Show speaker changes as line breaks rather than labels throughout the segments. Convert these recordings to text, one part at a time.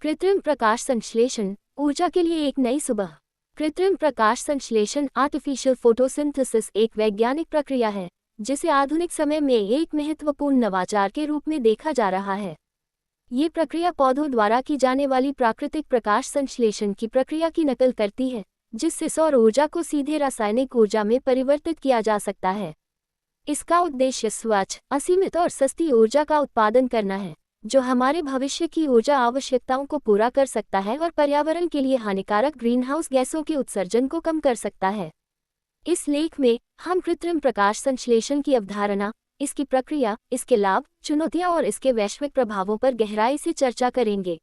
कृत्रिम प्रकाश संश्लेषण ऊर्जा के लिए एक नई सुबह। कृत्रिम प्रकाश संश्लेषण आर्टिफिशियल फोटोसिंथेसिस एक वैज्ञानिक प्रक्रिया है जिसे आधुनिक समय में एक महत्वपूर्ण नवाचार के रूप में देखा जा रहा है। ये प्रक्रिया पौधों द्वारा की जाने वाली प्राकृतिक प्रकाश संश्लेषण की प्रक्रिया की नकल करती है, जिससे सौर ऊर्जा को सीधे रासायनिक ऊर्जा में परिवर्तित किया जा सकता है। इसका उद्देश्य स्वच्छ, असीमित और सस्ती ऊर्जा का उत्पादन करना है, जो हमारे भविष्य की ऊर्जा आवश्यकताओं को पूरा कर सकता है और पर्यावरण के लिए हानिकारक ग्रीनहाउस गैसों के उत्सर्जन को कम कर सकता है। इस लेख में हम कृत्रिम प्रकाश संश्लेषण की अवधारणा, इसकी प्रक्रिया, इसके लाभ, चुनौतियां और इसके वैश्विक प्रभावों पर गहराई से चर्चा करेंगे।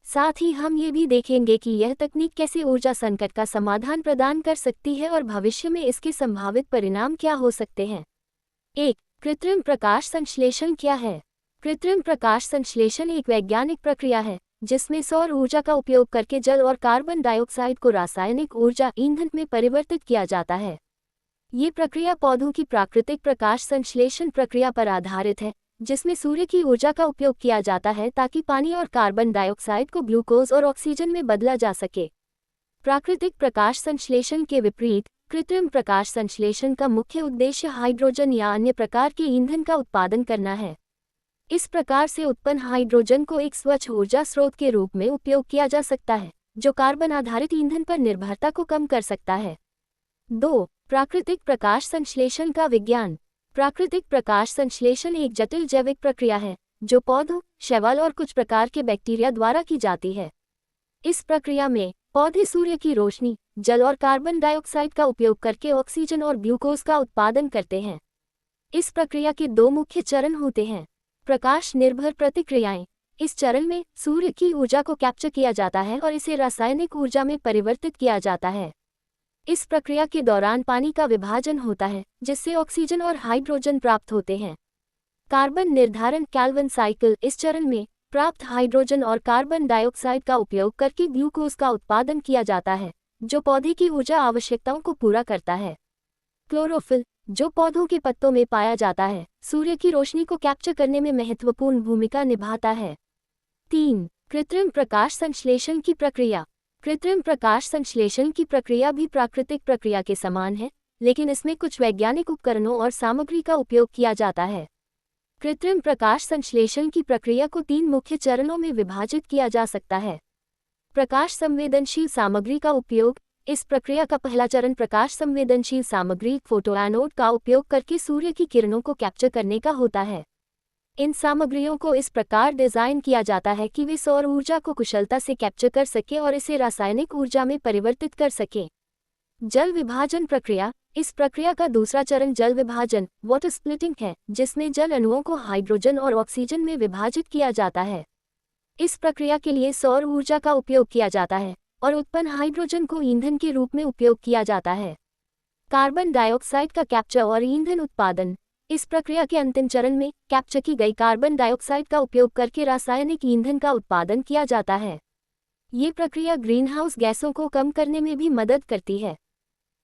साथ ही हम ये भी देखेंगे कि यह तकनीक कैसे ऊर्जा संकट का समाधान प्रदान कर सकती है और भविष्य में इसके संभावित परिणाम क्या हो सकते हैं। 1. कृत्रिम प्रकाश संश्लेषण क्या है? कृत्रिम प्रकाश संश्लेषण एक वैज्ञानिक प्रक्रिया है जिसमें सौर ऊर्जा का उपयोग करके जल और कार्बन डाइऑक्साइड को रासायनिक ऊर्जा ईंधन में परिवर्तित किया जाता है। ये प्रक्रिया पौधों की प्राकृतिक प्रकाश संश्लेषण प्रक्रिया पर आधारित है, जिसमें सूर्य की ऊर्जा का उपयोग किया जाता है ताकि पानी और कार्बन डाइऑक्साइड को ग्लूकोज और ऑक्सीजन में बदला जा सके। प्राकृतिक प्रकाश संश्लेषण के विपरीत, कृत्रिम प्रकाश संश्लेषण का मुख्य उद्देश्य हाइड्रोजन या अन्य प्रकार के ईंधन का उत्पादन करना है। इस प्रकार से उत्पन्न हाइड्रोजन को एक स्वच्छ ऊर्जा स्रोत के रूप में उपयोग किया जा सकता है, जो कार्बन आधारित ईंधन पर निर्भरता को कम कर सकता है। 2. प्राकृतिक प्रकाश संश्लेषण का विज्ञान। प्राकृतिक प्रकाश संश्लेषण एक जटिल जैविक प्रक्रिया है जो पौधों, शैवाल और कुछ प्रकार के बैक्टीरिया द्वारा की जाती है। इस प्रक्रिया में पौधे सूर्य की रोशनी, जल और कार्बन डाइऑक्साइड का उपयोग करके ऑक्सीजन और ग्लूकोज का उत्पादन करते हैं। इस प्रक्रिया के 2 मुख्य चरण होते हैं। प्रकाश निर्भर प्रतिक्रियाएं। इस चरण में सूर्य की ऊर्जा को कैप्चर किया जाता है और इसे रासायनिक ऊर्जा में परिवर्तित किया जाता है। इस प्रक्रिया के दौरान पानी का विभाजन होता है, जिससे ऑक्सीजन और हाइड्रोजन प्राप्त होते हैं। कार्बन निर्धारण कैल्विन साइकिल। इस चरण में प्राप्त हाइड्रोजन और कार्बन डाइऑक्साइड का उपयोग करके ग्लूकोज का उत्पादन किया जाता है, जो पौधे की ऊर्जा आवश्यकताओं को पूरा करता है। क्लोरोफिल, जो पौधों के पत्तों में पाया जाता है, सूर्य की रोशनी को कैप्चर करने में महत्वपूर्ण भूमिका निभाता है। 3. कृत्रिम प्रकाश संश्लेषण की प्रक्रिया। कृत्रिम प्रकाश संश्लेषण की प्रक्रिया भी प्राकृतिक प्रक्रिया के समान है, लेकिन इसमें कुछ वैज्ञानिक उपकरणों और सामग्री का उपयोग किया जाता है। कृत्रिम प्रकाश संश्लेषण की प्रक्रिया को 3 मुख्य चरणों में विभाजित किया जा सकता है। प्रकाश संवेदनशील सामग्री का उपयोग। इस प्रक्रिया का पहला चरण प्रकाश संवेदनशील सामग्री फोटोएनोड का उपयोग करके सूर्य की किरणों को कैप्चर करने का होता है। इन सामग्रियों को इस प्रकार डिजाइन किया जाता है कि वे सौर ऊर्जा को कुशलता से कैप्चर कर सके और इसे रासायनिक ऊर्जा में परिवर्तित कर सके। जल विभाजन प्रक्रिया। इस प्रक्रिया का दूसरा चरण जल विभाजन वाटर स्प्लिटिंग है, जिसमें जल अणुओं को हाइड्रोजन और ऑक्सीजन में विभाजित किया जाता है। इस प्रक्रिया के लिए सौर ऊर्जा का उपयोग किया जाता है और उत्पन्न हाइड्रोजन को ईंधन के रूप में उपयोग किया जाता है। कार्बन डाइऑक्साइड का कैप्चर और ईंधन उत्पादन। इस प्रक्रिया के अंतिम चरण में कैप्चर की गई कार्बन डाइऑक्साइड का उपयोग करके रासायनिक ईंधन का उत्पादन किया जाता है। ये प्रक्रिया ग्रीनहाउस गैसों को कम करने में भी मदद करती है।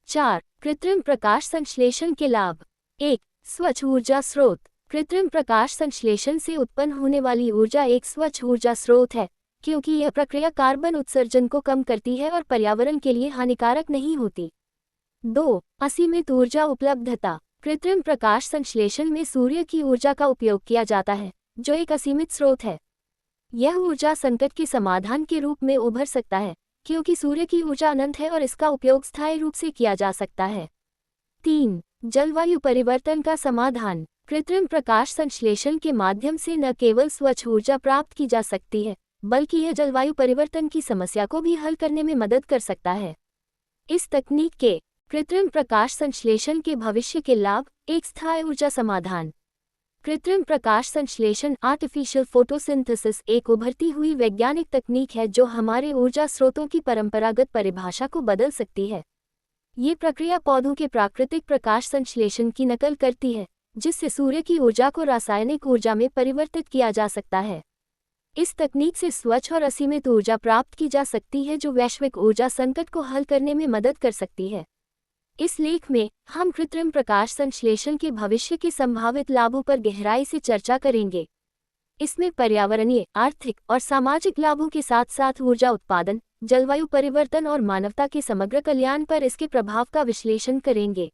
4. कृत्रिम प्रकाश संश्लेषण के लाभ। 1. स्वच्छ ऊर्जा स्रोत। कृत्रिम प्रकाश संश्लेषण से उत्पन्न होने वाली ऊर्जा एक स्वच्छ ऊर्जा स्रोत है, क्योंकि यह प्रक्रिया कार्बन उत्सर्जन को कम करती है और पर्यावरण के लिए हानिकारक नहीं होती। 2. असीमित ऊर्जा उपलब्धता। कृत्रिम प्रकाश संश्लेषण में सूर्य की ऊर्जा का उपयोग किया जाता है, जो एक असीमित स्रोत है। यह ऊर्जा संकट के समाधान के रूप में उभर सकता है, क्योंकि सूर्य की ऊर्जा अनंत है और इसका उपयोग स्थायी रूप से किया जा सकता है। 3. जलवायु परिवर्तन का समाधान। कृत्रिम प्रकाश संश्लेषण के माध्यम से न केवल स्वच्छ ऊर्जा प्राप्त की जा सकती है, बल्कि यह जलवायु परिवर्तन की समस्या को भी हल करने में मदद कर सकता है। इस तकनीक के कृत्रिम प्रकाश संश्लेषण के भविष्य के लाभ। एक स्थायी ऊर्जा समाधान। कृत्रिम प्रकाश संश्लेषण आर्टिफिशियल फोटोसिंथेसिस एक उभरती हुई वैज्ञानिक तकनीक है जो हमारे ऊर्जा स्रोतों की परंपरागत परिभाषा को बदल सकती है। ये प्रक्रिया पौधों के प्राकृतिक प्रकाश संश्लेषण की नकल करती है, जिससे सूर्य की ऊर्जा को रासायनिक ऊर्जा में परिवर्तित किया जा सकता है। इस तकनीक से स्वच्छ और असीमित ऊर्जा प्राप्त की जा सकती है, जो वैश्विक ऊर्जा संकट को हल करने में मदद कर सकती है। इस लेख में हम कृत्रिम प्रकाश संश्लेषण के भविष्य के संभावित लाभों पर गहराई से चर्चा करेंगे। इसमें पर्यावरणीय, आर्थिक और सामाजिक लाभों के साथ साथ ऊर्जा उत्पादन, जलवायु परिवर्तन और मानवता के समग्र कल्याण पर इसके प्रभाव का विश्लेषण करेंगे।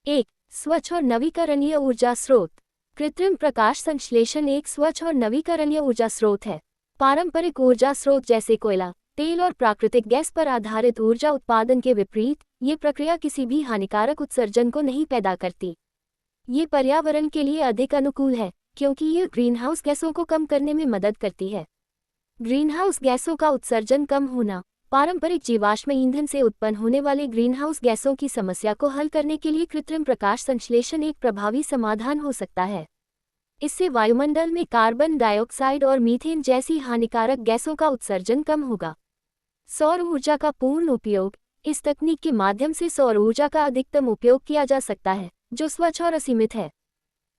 1. स्वच्छ और नवीकरणीय ऊर्जा स्रोत। कृत्रिम प्रकाश संश्लेषण एक स्वच्छ और नवीकरणीय ऊर्जा स्रोत है। पारंपरिक ऊर्जा स्रोत जैसे कोयला, तेल और प्राकृतिक गैस पर आधारित ऊर्जा उत्पादन के विपरीत, ये प्रक्रिया किसी भी हानिकारक उत्सर्जन को नहीं पैदा करती। ये पर्यावरण के लिए अधिक अनुकूल है क्योंकि ये ग्रीनहाउस गैसों को कम करने में मदद करती है। ग्रीनहाउस गैसों का उत्सर्जन कम होना। पारंपरिक जीवाश्म ईंधन से उत्पन्न होने वाले ग्रीनहाउस गैसों की समस्या को हल करने के लिए कृत्रिम प्रकाश संश्लेषण एक प्रभावी समाधान हो सकता है। इससे वायुमंडल में कार्बन डाइऑक्साइड और मीथेन जैसी हानिकारक गैसों का उत्सर्जन कम होगा। सौर ऊर्जा का पूर्ण उपयोग। इस तकनीक के माध्यम से सौर ऊर्जा का अधिकतम उपयोग किया जा सकता है, जो स्वच्छ और असीमित है।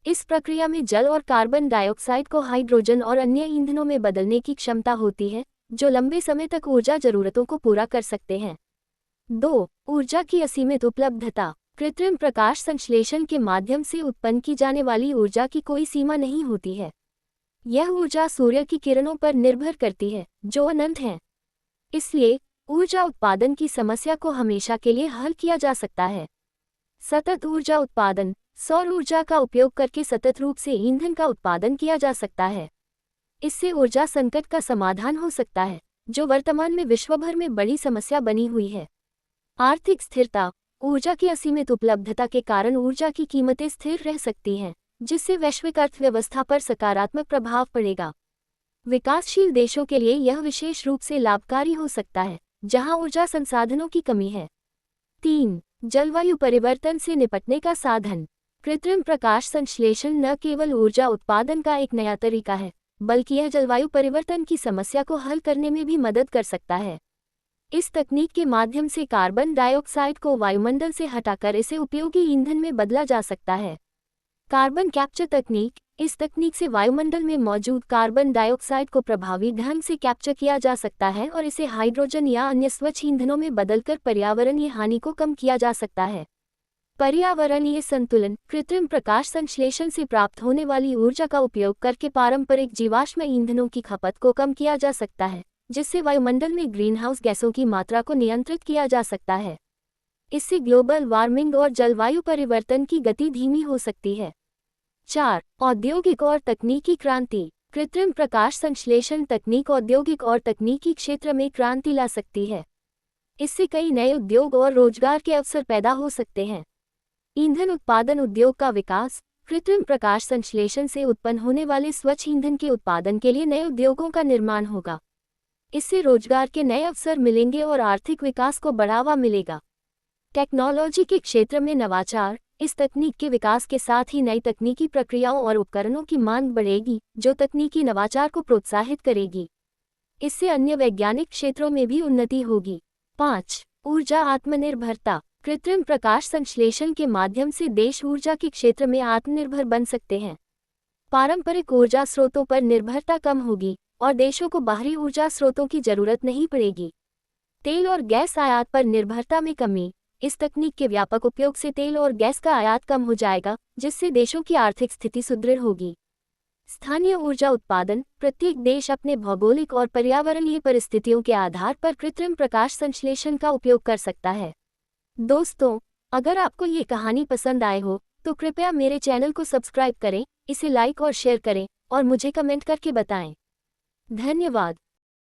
इस प्रक्रिया में जल और कार्बन डाइऑक्साइड को हाइड्रोजन और अन्य ईंधनों में बदलने की क्षमता होती है, जो लंबे समय तक ऊर्जा जरूरतों को पूरा कर सकते हैं। 2. ऊर्जा की असीमित उपलब्धता। कृत्रिम प्रकाश संश्लेषण के माध्यम से उत्पन्न की जाने वाली ऊर्जा की कोई सीमा नहीं होती है। यह ऊर्जा सूर्य की किरणों पर निर्भर करती है, जो अनंत है। इसलिए ऊर्जा उत्पादन की समस्या को हमेशा के लिए हल किया जा सकता है। सतत ऊर्जा उत्पादन। सौर ऊर्जा का उपयोग करके सतत रूप से ईंधन का उत्पादन किया जा सकता है। इससे ऊर्जा संकट का समाधान हो सकता है, जो वर्तमान में विश्व भर में बड़ी समस्या बनी हुई है। आर्थिक स्थिरता। ऊर्जा की असीमित उपलब्धता के कारण ऊर्जा की कीमतें स्थिर रह सकती हैं, जिससे वैश्विक अर्थव्यवस्था पर सकारात्मक प्रभाव पड़ेगा। विकासशील देशों के लिए यह विशेष रूप से लाभकारी हो सकता है, जहां ऊर्जा संसाधनों की कमी है। 3. जलवायु परिवर्तन से निपटने का साधन। कृत्रिम प्रकाश संश्लेषण न केवल ऊर्जा उत्पादन का एक नया तरीका है, बल्कि यह जलवायु परिवर्तन की समस्या को हल करने में भी मदद कर सकता है। इस तकनीक के माध्यम से कार्बन डाइऑक्साइड को वायुमंडल से हटाकर इसे उपयोगी ईंधन में बदला जा सकता है। कार्बन कैप्चर तकनीक। इस तकनीक से वायुमंडल में मौजूद कार्बन डाइऑक्साइड को प्रभावी ढंग से कैप्चर किया जा सकता है और इसे हाइड्रोजन या अन्य स्वच्छ ईंधनों में बदलकर पर्यावरणीय हानि को कम किया जा सकता है। पर्यावरणीय संतुलन। कृत्रिम प्रकाश संश्लेषण से प्राप्त होने वाली ऊर्जा का उपयोग करके पारंपरिक जीवाश्म ईंधनों की खपत को कम किया जा सकता है, जिससे वायुमंडल में ग्रीनहाउस गैसों की मात्रा को नियंत्रित किया जा सकता है। इससे ग्लोबल वार्मिंग और जलवायु परिवर्तन की गति धीमी हो सकती है। 4. औद्योगिक और तकनीकी क्रांति। कृत्रिम प्रकाश संश्लेषण तकनीक औद्योगिक और तकनीकी क्षेत्र में क्रांति ला सकती है। इससे कई नए उद्योग और रोजगार के अवसर पैदा हो सकते हैं। ईंधन उत्पादन उद्योग का विकास। कृत्रिम प्रकाश संश्लेषण से उत्पन्न होने वाले स्वच्छ ईंधन के उत्पादन के लिए नए उद्योगों का निर्माण होगा। इससे रोजगार के नए अवसर मिलेंगे और आर्थिक विकास को बढ़ावा मिलेगा। टेक्नोलॉजी के क्षेत्र में नवाचार। इस तकनीक के विकास के साथ ही नई तकनीकी प्रक्रियाओं और उपकरणों की मांग बढ़ेगी, जो तकनीकी नवाचार को प्रोत्साहित करेगी। इससे अन्य वैज्ञानिक क्षेत्रों में भी उन्नति होगी। 5. ऊर्जा आत्मनिर्भरता। कृत्रिम प्रकाश संश्लेषण के माध्यम से देश ऊर्जा के क्षेत्र में आत्मनिर्भर बन सकते हैं। पारंपरिक ऊर्जा स्रोतों पर निर्भरता कम होगी और देशों को बाहरी ऊर्जा स्रोतों की जरूरत नहीं पड़ेगी। तेल और गैस आयात पर निर्भरता में कमी। इस तकनीक के व्यापक उपयोग से तेल और गैस का आयात कम हो जाएगा, जिससे देशों की आर्थिक स्थिति सुदृढ़ होगी। स्थानीय ऊर्जा उत्पादन। प्रत्येक देश अपने भौगोलिक और पर्यावरणीय परिस्थितियों के आधार पर कृत्रिम प्रकाश संश्लेषण का उपयोग कर सकता है। दोस्तों, अगर आपको ये कहानी पसंद आए हो तो कृपया मेरे चैनल को सब्सक्राइब करें, इसे लाइक और शेयर करें और मुझे कमेंट करके बताएं। धन्यवाद।